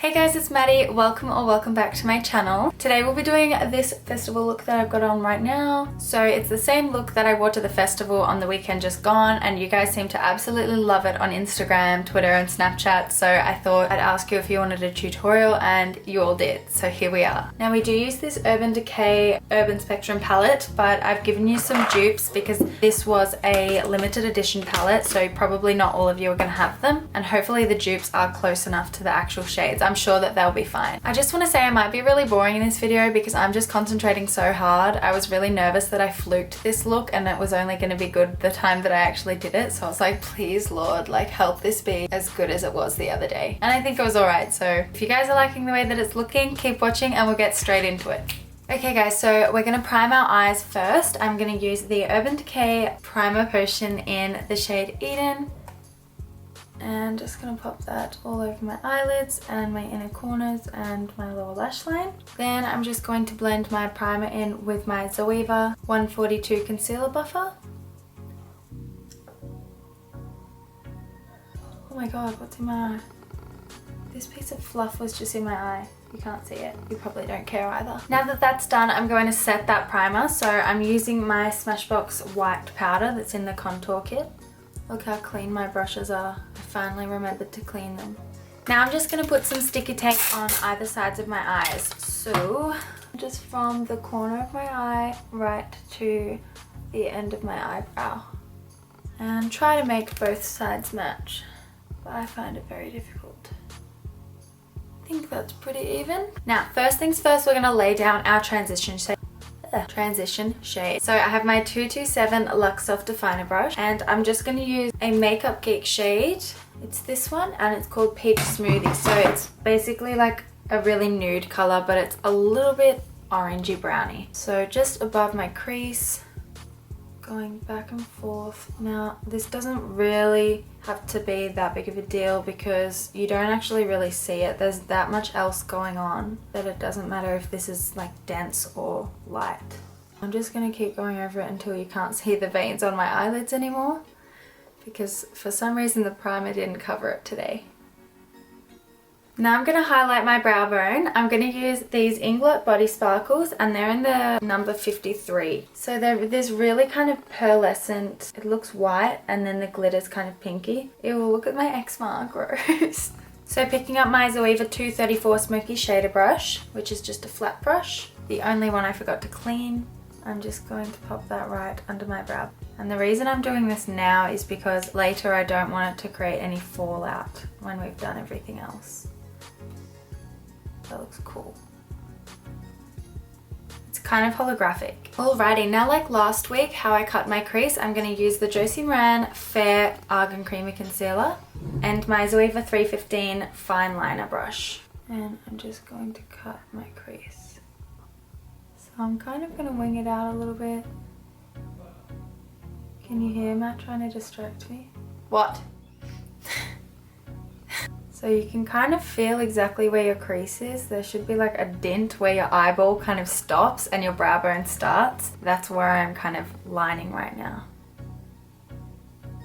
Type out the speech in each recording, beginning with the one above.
Hey guys, it's Maddie. Welcome back to my channel. Today we'll be doing this festival look that I've got on right now. So it's the same look that I wore to the festival on the weekend just gone, and you guys seem to absolutely love it on Instagram, Twitter and Snapchat, so I thought I'd ask you if you wanted a tutorial, and you all did, so here we are. Now we do use this Urban Decay Urban Spectrum palette, but I've given you some dupes because this was a limited edition palette, so probably not all of you are going to have them, and hopefully the dupes are close enough to the actual shades. I'm sure that they'll be fine. I just want to say I might be really boring in this video because I'm just concentrating so hard. I was really nervous that I fluked this look and it was only going to be good the time that I actually did it. So I was like, please Lord, like help this be as good as it was the other day. And I think it was alright. So if you guys are liking the way that it's looking, keep watching and we'll get straight into it. Okay guys, so we're going to prime our eyes first. I'm going to use the Urban Decay Primer Potion in the shade Eden. And just gonna pop that all over my eyelids and my inner corners and my lower lash line. Then I'm just going to blend my primer in with my Zoeva 142 concealer buffer. Oh my god, what's in my eye? This piece of fluff was just in my eye. You can't see it. You probably don't care either. Now that that's done, I'm going to set that primer. So I'm using my Smashbox white powder that's in the contour kit. Look how clean my brushes are. I finally remembered to clean them. Now I'm just going to put some sticky tape on either sides of my eyes. So just from the corner of my eye right to the end of my eyebrow. And try to make both sides match. But I find it very difficult. I think that's pretty even. Now first things first, we're going to lay down our transition shade. So I have my 227 Luxe Soft Definer brush and I'm just going to use a Makeup Geek shade. It's this one and it's called Peach Smoothie. So it's basically like a really nude color, but it's a little bit orangey browny. So just above my crease, going back and forth. Now this doesn't really have to be that big of a deal because you don't actually really see it. There's that much else going on that it doesn't matter if this is like dense or light. I'm just going to keep going over it until you can't see the veins on my eyelids anymore because for some reason the primer didn't cover it today. Now I'm going to highlight my brow bone. I'm going to use these Inglot Body Sparkles and they're in the number 53. So there's really kind of pearlescent, it looks white and then the glitter's kind of pinky. Ew, look at my eczema, gross. So picking up my Zoeva 234 Smoky Shader brush, which is just a flat brush, the only one I forgot to clean. I'm just going to pop that right under my brow. And the reason I'm doing this now is because later I don't want it to create any fallout when we've done everything else. That looks cool. It's kind of holographic. Alrighty, now like last week how I cut my crease, I'm going to use the Josie Maran Fair Argan Creamy Concealer and my Zoeva 315 Fine Liner brush. And I'm just going to cut my crease. So I'm kind of going to wing it out a little bit. Can you hear Matt trying to distract me? What? So you can kind of feel exactly where your crease is. There should be like a dent where your eyeball kind of stops and your brow bone starts. That's where I'm kind of lining right now.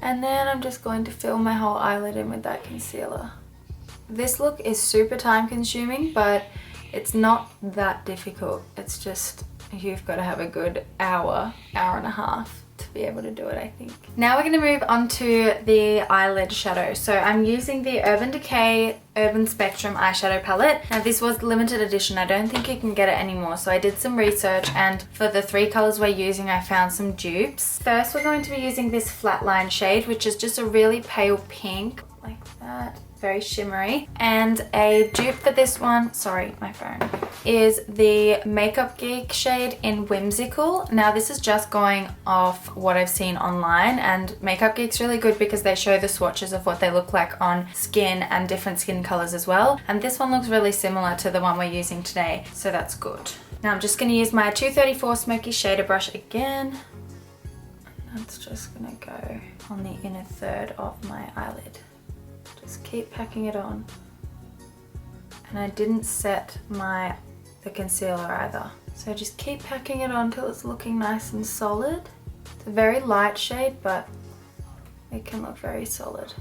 And then I'm just going to fill my whole eyelid in with that concealer. This look is super time consuming, but it's not that difficult. It's just you've got to have a good hour and a half to be able to do it, I think. Now we're going to move on to the eyelid shadow. So I'm using the Urban Decay Urban Spectrum eyeshadow palette. Now this was limited edition. I don't think you can get it anymore. So I did some research and for the 3 colors we're using, I found some dupes. First we're going to be using this Flatline shade, which is just a really pale pink, like that. Very shimmery. And a dupe for this one, sorry, my phone, is the Makeup Geek shade in Whimsical. Now this is just going off what I've seen online, and Makeup Geek's really good because they show the swatches of what they look like on skin and different skin colors as well. And this one looks really similar to the one we're using today, so that's good. Now I'm just going to use my 234 Smoky Shader brush again. And that's just going to go on the inner third of my eyelid. Just keep packing it on. And I didn't set the concealer either. So just keep packing it on till it's looking nice and solid. It's a very light shade, but it can look very solid.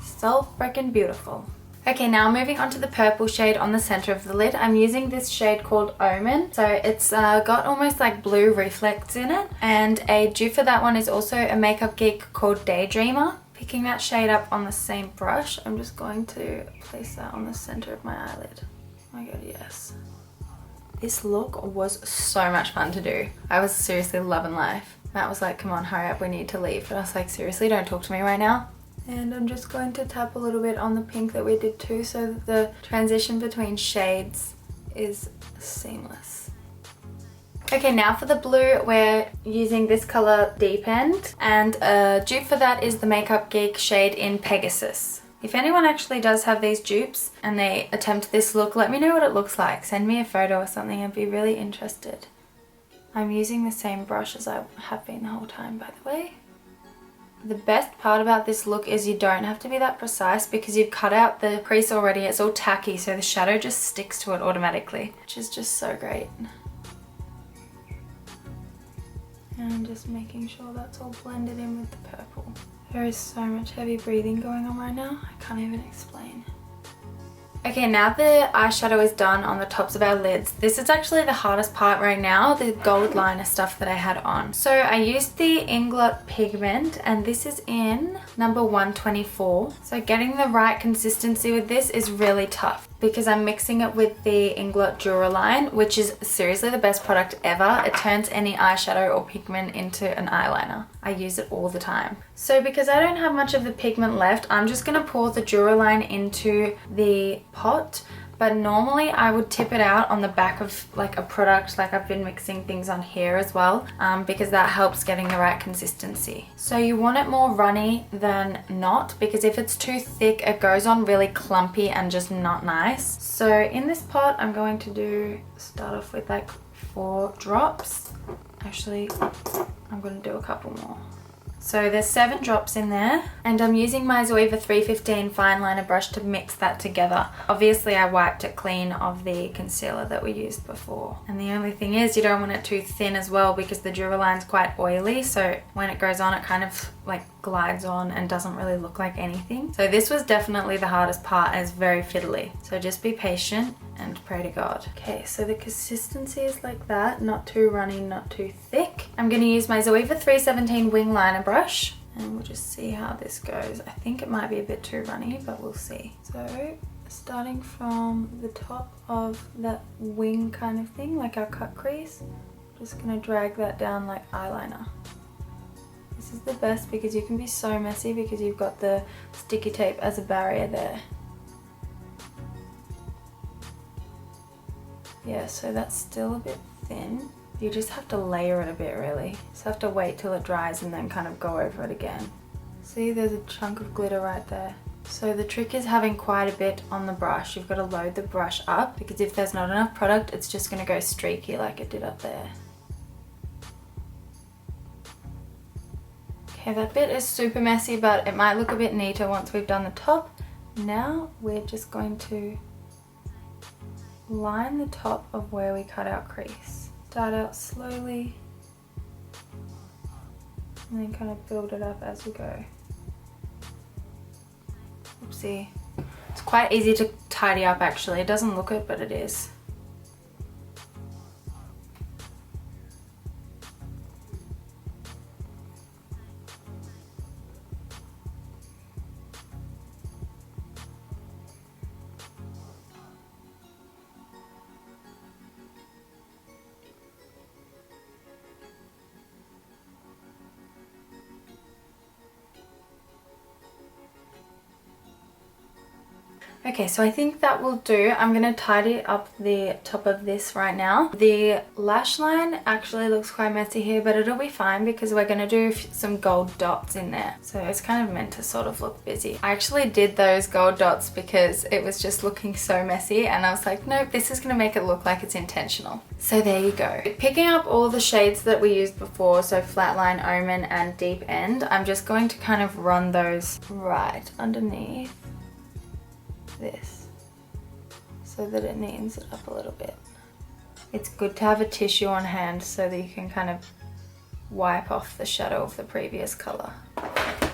So freaking beautiful. Okay, now moving on to the purple shade on the center of the lid. I'm using this shade called Omen. So it's got almost like blue reflects in it. And a dupe for that one is also a Makeup Geek called Daydreamer. Picking that shade up on the same brush, I'm just going to place that on the center of my eyelid. Oh my god, yes. This look was so much fun to do. I was seriously loving life. Matt was like, come on, hurry up, we need to leave. But I was like, seriously, don't talk to me right now. And I'm just going to tap a little bit on the pink that we did too, so that the transition between shades is seamless. Okay, now for the blue, we're using this color Deep End, and a dupe for that is the Makeup Geek shade in Pegasus. If anyone actually does have these dupes and they attempt this look, let me know what it looks like. Send me a photo or something, I'd be really interested. I'm using the same brush as I have been the whole time, by the way. The best part about this look is you don't have to be that precise because you've cut out the crease already. It's all tacky, so the shadow just sticks to it automatically, which is just so great. And I'm just making sure that's all blended in with the purple. There is so much heavy breathing going on right now, I can't even explain. Okay, now the eyeshadow is done on the tops of our lids. This is actually the hardest part right now, the gold liner stuff that I had on. So I used the Inglot Pigment, and this is in number 124. So getting the right consistency with this is really tough because I'm mixing it with the Inglot Duraline, which is seriously the best product ever. It turns any eyeshadow or pigment into an eyeliner. I use it all the time. So because I don't have much of the pigment left, I'm just gonna pour the Duraline into the pot. But normally I would tip it out on the back of like a product, like I've been mixing things on here as well, because that helps getting the right consistency. So you want it more runny than not, because if it's too thick, it goes on really clumpy and just not nice. So in this pot, I'm going to start off with like 4 drops. Actually, I'm going to do a couple more. So there's 7 drops in there, and I'm using my Zoeva 315 fine liner brush to mix that together. Obviously I wiped it clean of the concealer that we used before. And the only thing is you don't want it too thin as well because the Duraline's quite oily, so when it goes on it kind of like glides on and doesn't really look like anything. So this was definitely the hardest part and it's very fiddly. So just be patient and pray to God. Okay, so the consistency is like that, not too runny, not too thick. I'm gonna use my Zoeva 317 wing liner brush and we'll just see how this goes. I think it might be a bit too runny, but we'll see. So starting from the top of that wing kind of thing, like our cut crease, just gonna drag that down like eyeliner. This is the best because you can be so messy because you've got the sticky tape as a barrier there. Yeah, so that's still a bit thin. You just have to layer it a bit really. Just have to wait till it dries and then kind of go over it again. See, there's a chunk of glitter right there. So the trick is having quite a bit on the brush. You've got to load the brush up because if there's not enough product, it's just going to go streaky like it did up there. Okay, that bit is super messy, but it might look a bit neater once we've done the top. Now we're just going to line the top of where we cut our crease. Start out slowly and then kind of build it up as we go. Oopsie. It's quite easy to tidy up actually. It doesn't look it, but it is. Okay, so I think that will do. I'm going to tidy up the top of this right now. The lash line actually looks quite messy here, but it'll be fine because we're going to do some gold dots in there. So it's kind of meant to sort of look busy. I actually did those gold dots because it was just looking so messy and I was like, nope, this is going to make it look like it's intentional. So there you go. Picking up all the shades that we used before, so Flatline, Omen and Deep End, I'm just going to kind of run those right underneath this so that it neatens it up a little bit. It's good to have a tissue on hand so that you can kind of wipe off the shadow of the previous color.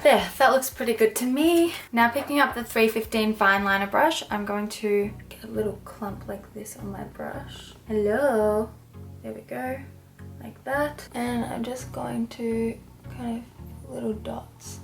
There, that looks pretty good to me. Now picking up the 315 fine liner brush, I'm going to get a little clump like this on my brush. Hello. There we go. Like that. And I'm just going to kind of little dots.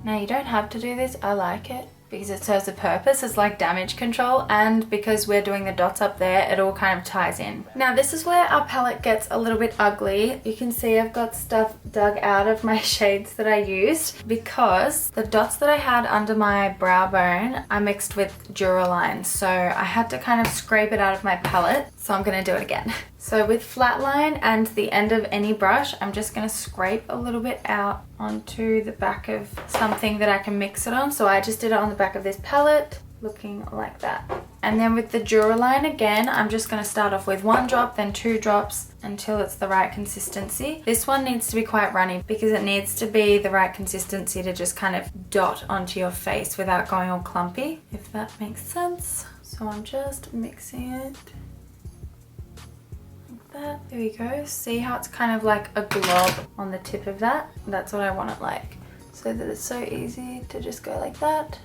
Now you don't have to do this, I like it because it serves a purpose. It's like damage control, and because we're doing the dots up there, it all kind of ties in. Now this is where our palette gets a little bit ugly. You can see I've got stuff dug out of my shades that I used because the dots that I had under my brow bone I mixed with Duraline, so I had to kind of scrape it out of my palette, so I'm gonna do it again. So with flatline and the end of any brush, I'm just gonna scrape a little bit out onto the back of something that I can mix it on. So I just did it on the back of this palette, looking like that. And then with the Duraline again, I'm just gonna start off with 1 drop, then 2 drops until it's the right consistency. This one needs to be quite runny because it needs to be the right consistency to just kind of dot onto your face without going all clumpy, if that makes sense. So I'm just mixing it. There we go. See how it's kind of like a glob on the tip of that? That's what I want it like. So that it's so easy to just go like that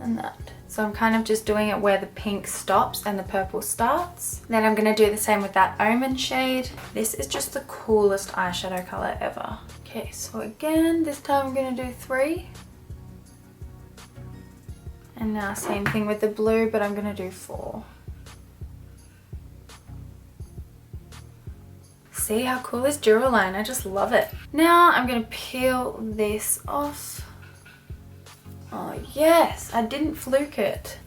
and that. So I'm kind of just doing it where the pink stops and the purple starts. Then I'm going to do the same with that almond shade. This is just the coolest eyeshadow color ever. Okay, so again, this time I'm going to do 3. And now same thing with the blue, but I'm going to do 4. See how cool is Duraline? I just love it. Now I'm gonna peel this off. Oh yes, I didn't fluke it.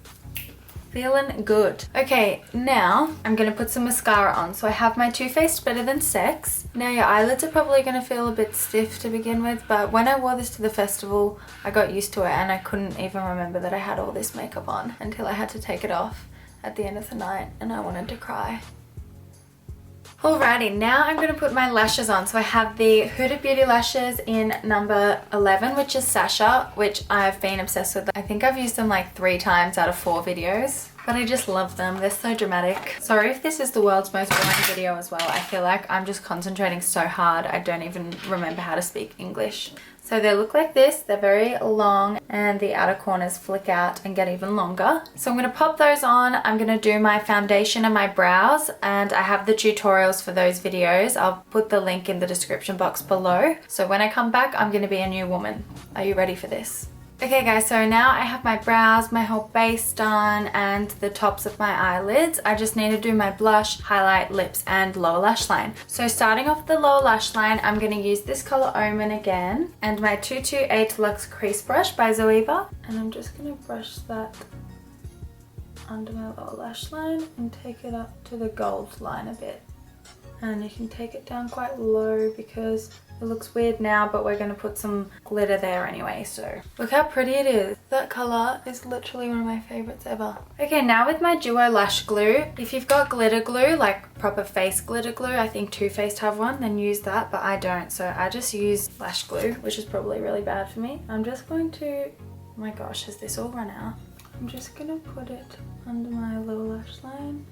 Feeling good. Okay, now I'm gonna put some mascara on. So I have my Too Faced Better Than Sex. Now your eyelids are probably gonna feel a bit stiff to begin with, but when I wore this to the festival, I got used to it and I couldn't even remember that I had all this makeup on until I had to take it off at the end of the night and I wanted to cry. Alrighty, now I'm going to put my lashes on. So I have the Huda Beauty lashes in number 11, which is Sasha, which I've been obsessed with. I think I've used them like 3 times out of 4 videos, but I just love them. They're so dramatic. Sorry if this is the world's most boring video as well. I feel like I'm just concentrating so hard I don't even remember how to speak English. So they look like this, they're very long and the outer corners flick out and get even longer. So I'm going to pop those on. I'm going to do my foundation and my brows, and I have the tutorials for those videos. I'll put the link in the description box below. So when I come back, I'm going to be a new woman. Are you ready for this? Okay guys, so now I have my brows, my whole base done, and the tops of my eyelids. I just need to do my blush, highlight, lips, and lower lash line. So starting off the lower lash line, I'm going to use this color Omen again, and my 228 Luxe Crease brush by Zoeva. And I'm just going to brush that under my lower lash line and take it up to the gold line a bit. And you can take it down quite low because it looks weird now, but we're going to put some glitter there anyway, so look how pretty it is. That colour is literally one of my favourites ever. Okay, now with my Duo Lash Glue, if you've got glitter glue, like proper face glitter glue, I think Too Faced have one, then use that, but I don't, so I just use lash glue, which is probably really bad for me. I'm just going to, oh my gosh, has this all run out? I'm just going to put it under my lower lash line.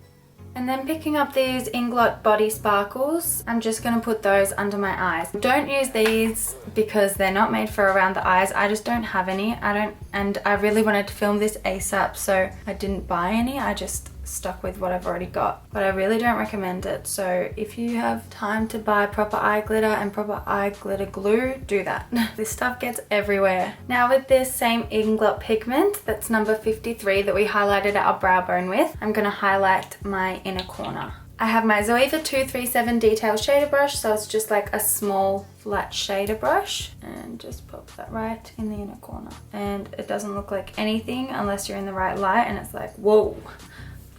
And then picking up these Inglot Body Sparkles, I'm just going to put those under my eyes. Don't use these because they're not made for around the eyes. I just don't have any. And I really wanted to film this ASAP, so I didn't buy any. I just stuck with what I've already got, but I really don't recommend it. So if you have time to buy proper eye glitter and proper eye glitter glue, do that. This stuff gets everywhere. Now with this same Inglot Pigment, that's number 53 that we highlighted our brow bone with, I'm going to highlight my inner corner. I have my Zoeva 237 Detail Shader Brush, so it's just like a small flat shader brush, and just pop that right in the inner corner. And it doesn't look like anything unless you're in the right light, and it's like, whoa.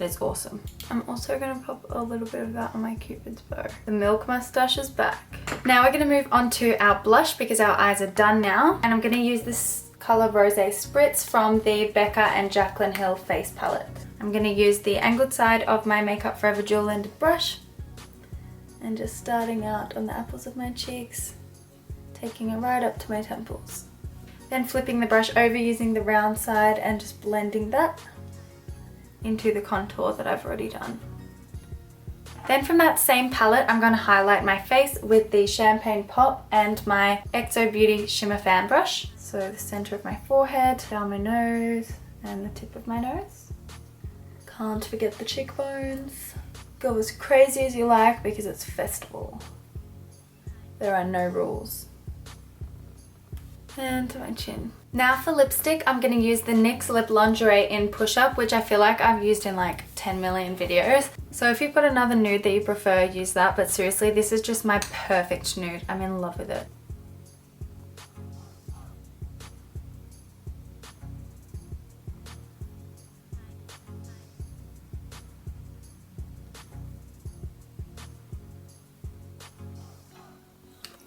It's awesome. I'm also going to pop a little bit of that on my Cupid's bow. The milk mustache is back. Now we're going to move on to our blush because our eyes are done now. And I'm going to use this color Rosé Spritz from the Becca and Jaclyn Hill face palette. I'm going to use the angled side of my Makeup Forever Dual Ended brush. And just starting out on the apples of my cheeks, taking it right up to my temples. Then flipping the brush over using the round side and just blending that into the contour that I've already done. Then from that same palette, I'm going to highlight my face with the Champagne Pop and my XO Beauty Shimmer Fan Brush. So the center of my forehead, down my nose, and the tip of my nose. Can't forget the cheekbones. Go as crazy as you like because it's festival. There are no rules. And to my chin. Now for lipstick, I'm going to use the NYX Lip Lingerie in Push Up, which I feel like I've used in like 10 million videos. So if you've got another nude that you prefer, use that. But seriously, this is just my perfect nude. I'm in love with it.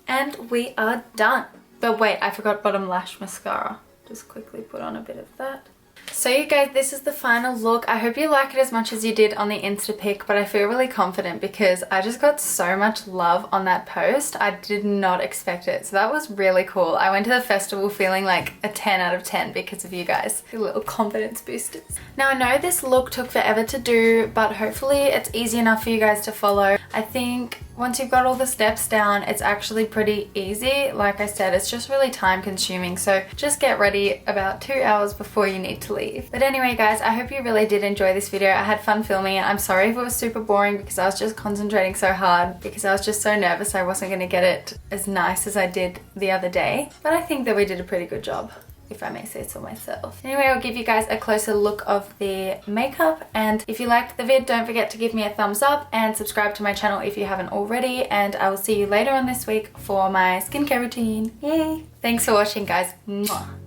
And we are done. But wait, I forgot bottom lash mascara. Just quickly put on a bit of that. So you guys, this is the final look. I hope you like it as much as you did on the Insta pic, but I feel really confident because I just got so much love on that post. I did not expect it. So that was really cool. I went to the festival feeling like a 10 out of 10 because of you guys. Your little confidence boosters. Now I know this look took forever to do, but hopefully it's easy enough for you guys to follow. I think once you've got all the steps down, it's actually pretty easy. Like I said, it's just really time consuming. So just get ready about 2 hours before you need to leave. But anyway, guys, I hope you really did enjoy this video. I had fun filming it. I'm sorry if it was super boring because I was just concentrating so hard because I was just so nervous I wasn't going to get it as nice as I did the other day. But I think that we did a pretty good job, if I may say so myself. Anyway, I'll give you guys a closer look of the makeup, and if you liked the vid, don't forget to give me a thumbs up and subscribe to my channel if you haven't already, and I will see you later on this week for my skincare routine. Yay! Thanks for watching, guys. Mwah.